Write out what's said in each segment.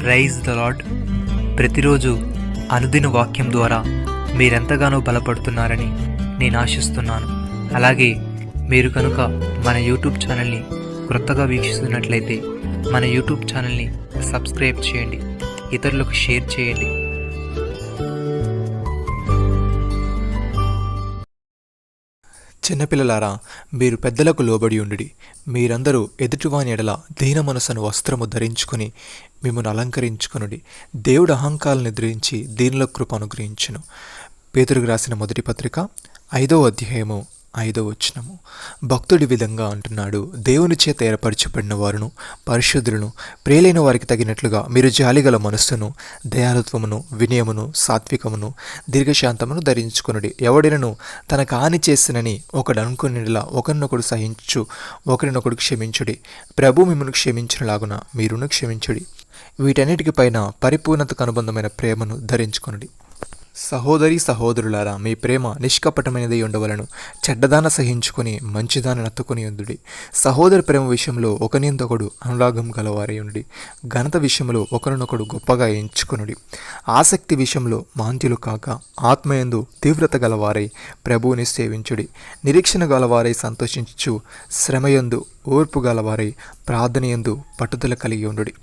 Rise the lord. ప్రతిరోజు అనుదిన వాక్యం ద్వారా మీరెంతగానో బలపడుతున్నారని నేను ఆశిస్తున్నాను. అలాగే మీరు కనుక మన యూట్యూబ్ ఛానల్ని క్రొత్తగా వీక్షిస్తున్నట్లయితే మన యూట్యూబ్ ఛానల్ని సబ్స్క్రైబ్ చేయండి, ఇతరులకు షేర్ చేయండి. చిన్నపిల్లలారా, మీరు పెద్దలకు లోబడి ఉండుడి. మీరందరూ ఎదుటివాని ఎడల దీన మనసును వస్త్రము ధరించుకొని మిమ్మల్ని అలంకరించుకొనుడి. దేవుడు అహంకారాలను ఎదిరించి దీనుల కృప అనుగ్రహించును. పేతురుకు రాసిన మొదటి పత్రిక 5వ అధ్యాయము 5వ వచనము. భక్తుడి విధంగా అంటున్నాడు, దేవుని చేత ఏర్పరచబడిన వారును పరిశుద్ధులను ప్రియులైన వారికి తగినట్లుగా మీరు జాలిగల మనస్సును, దయాళుత్వమును, వినయమును, సాత్వికమును, దీర్ఘశాంతమును ధరించుకొనుడి. ఎవడినను తనకు హాని చేసినని ఒకడు అనుకునేలా ఒకరినొకడు సహించు, ఒకరినొకడు క్షమించుడి. ప్రభు మిమ్మల్ని క్షమించినలాగున మీరును క్షమించుడి. వీటన్నిటికి పైన పరిపూర్ణతకు అనుబంధమైన ప్రేమను ధరించుకొనుడి. సహోదరి సహోదరులారా, మీ ప్రేమ నిష్కపటమైనది ఉండవలను. చెడ్డదాన సహించుకొని మంచిదాన్ని నత్తుకొని ఉండుడి. సహోదరి ప్రేమ విషయంలో ఒకనిందొకడు అనురాగం గలవారై ఉండి, ఘనత విషయంలో ఒకరినొకడు గొప్పగా ఎంచుకొనుడి. ఆసక్తి విషయంలో మాంద్యులు కాక ఆత్మయందు తీవ్రత గలవారై ప్రభువుని సేవించుడి. నిరీక్షణ గలవారై సంతోషించు, శ్రమయందు ఓర్పు గలవారై ప్రార్థనయందు పట్టుదల కలిగి ఉండుడి.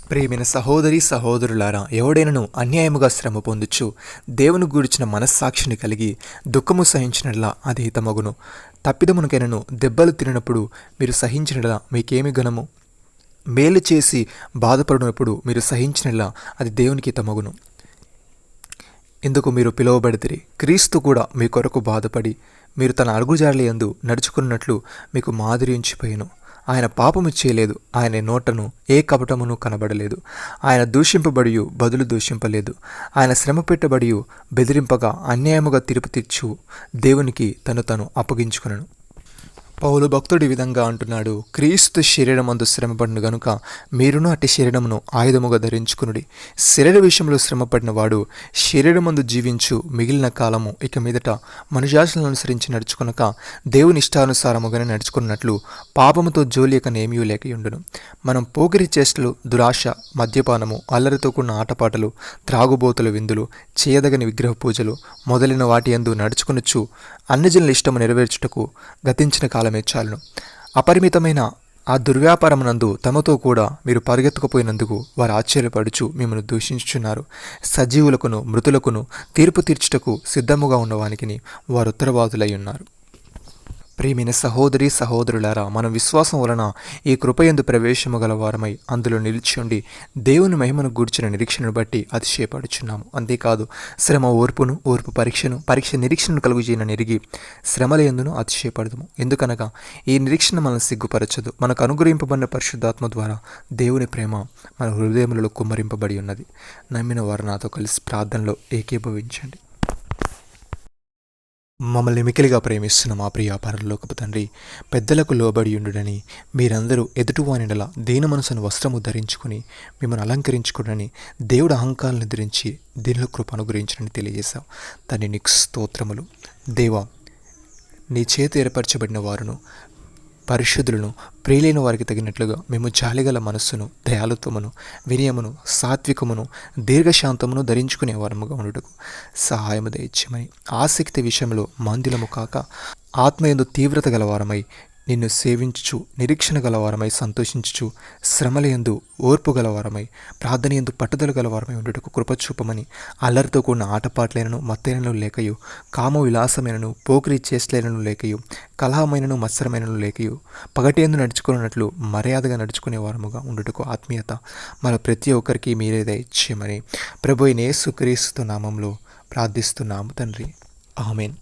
ప్రియమైన సహోదరి సహోదరులారా, ఎవడైనను అన్యాయముగా శ్రమ పొందుచు దేవుని గూర్చిన మనస్సాక్షిని కలిగి దుఃఖము సహించినట్లా అది హితమగును. తప్పిదమునకైనను దెబ్బలు తినప్పుడు మీరు సహించినట్లా మీకేమి ఘనము? మేలు చేసి బాధపడినప్పుడు మీరు సహించినట్లా అది దేవునికి హితమగును. ఇందుకు మీరు పిలువబడితిరి. క్రీస్తు కూడా మీ కొరకు బాధపడి మీరు తన అరుగుజాడల యందు నడుచుకున్నట్లు మీకు మాదిరి ఉంచిపోయాను. ఆయన పాపము చేయలేదు, ఆయన నోటను ఏ కపటమును కనబడలేదు. ఆయన దూషింపబడియు బదులు దూషింపలేదు. ఆయన శ్రమ పెట్టబడియు బెదిరింపగా అన్యాయముగా తీర్పు తీర్చు దేవునికి తను అప్పగించుకునను. పౌలు భక్తుడి విధంగా అంటున్నాడు, క్రీస్తు శరీరమందు శ్రమపడిన గనుక మీరును అట్టి శరీరమును ఆయుధముగా ధరించుకునుడి. శరీర విషయంలో శ్రమపడిన వాడు శరీరమందు జీవించు మిగిలిన కాలము ఇక మీదట మనుజాశలను అనుసరించి నడుచుకునక దేవుని ఇష్టానుసారముగానే నడుచుకున్నట్లు పాపముతో జోలియకనేమీ లేకయుండును. మనం పోకిరి చేష్టలు, దురాశ, మద్యపానము, అల్లరితో కూడిన ఆటపాటలు, త్రాగుబోతుల విందులు, చేయదగని విగ్రహ పూజలు మొదలైన వాటి యందు నడుచుకునొచ్చు అన్యజనుల ఇష్టము నెరవేర్చుటకు గతించిన కాలమే చాలును. అపరిమితమైన ఆ దుర్వ్యాపారమునందు తమతో కూడా మీరు పరిగెత్తుకుపోయినందుకు వారు ఆశ్చర్యపడుచు మిమ్మల్ని దూషించుచున్నారు. సజీవులకును మృతులకును తీర్పు తీర్చుటకు సిద్ధముగా ఉన్నవానికి వారు ఉత్తరవాదులై ఉన్నారు. ప్రియమైన సహోదరి సహోదరులారా, మనం విశ్వాసం వలన ఈ కృపయందు ప్రవేశము గల వారమై అందులో నిలిచి దేవుని మహిమను గూర్చిన నిరీక్షణను బట్టి అతిశయపడుచున్నాము. అంతేకాదు, శ్రమ ఓర్పును, ఓర్పు పరీక్ష నిరీక్షణను కలుగుజేయన నిరిగి శ్రమల యందును అతిశయపడదుము. ఎందుకనగా ఈ నిరీక్షణ మనల్ని సిగ్గుపరచదు. మనకు అనుగ్రహింపబడిన పరిశుద్ధాత్మ ద్వారా దేవుని ప్రేమ మన హృదయములలో కుమ్మరింపబడి ఉన్నది. నమ్మిన వారు నాతో కలిసి ప్రార్థనలో ఏకీభవించండి. మమ్మల్ని మికిలిగా ప్రేమిస్తున్న మా ప్రియ పరలోకపు తండ్రి, పెద్దలకు లోబడి ఉండుడని మీరందరూ ఎదుటివానిడల దీన మనసును వస్త్రము ధరించుకుని మిమ్మల్ని అలంకరించుకుడని దేవుడు అహంకారాలను ఎదిరించి దీనిలో కృప అనుగ్రహించడని తెలియజేశావు. తండ్రి, నీకు స్తోత్రములు. దేవా, నీ చేత ఏర్పరచబడిన వారును పరిశుద్ధులను ప్రియులైన వారికి తగినట్లుగా మేము జాలిగల మనస్సును, దయాళుత్వమును, వినయమును, సాత్వికమును, దీర్ఘశాంతమును ధరించుకునే వారముగా ఉండుటకు సహాయము దయచేయమని, ఆసక్తి విషయంలో మందులము కాక ఆత్మయందు తీవ్రత గలవారమై నిన్ను సేవించుచు నిరీక్షణ గలవారమై సంతోషించుచు శ్రమలయందు ఓర్పు గలవారమై ప్రార్థనయందు పట్టుదల గలవారమై ఉండుటకు కృపచూపమని, అల్లరితో కూడిన ఆటపాట్లైనను మత్తైనను లేకయు, కామ విలాసమైనను పోకిరి చేష్టలైనను లేకయు, కలహమైనను మత్సరమైనను లేకయు, పగటియందు నడుచుకున్నట్లు మర్యాదగా నడుచుకునే వారముగా ఉండుటకు ఆత్మీయత మన ప్రతి ఒక్కరికి మీరే దయచేయమని ప్రభువైన యేసుక్రీస్తు నామములో ప్రార్థిస్తున్నాము తండ్రి. ఆమేన్.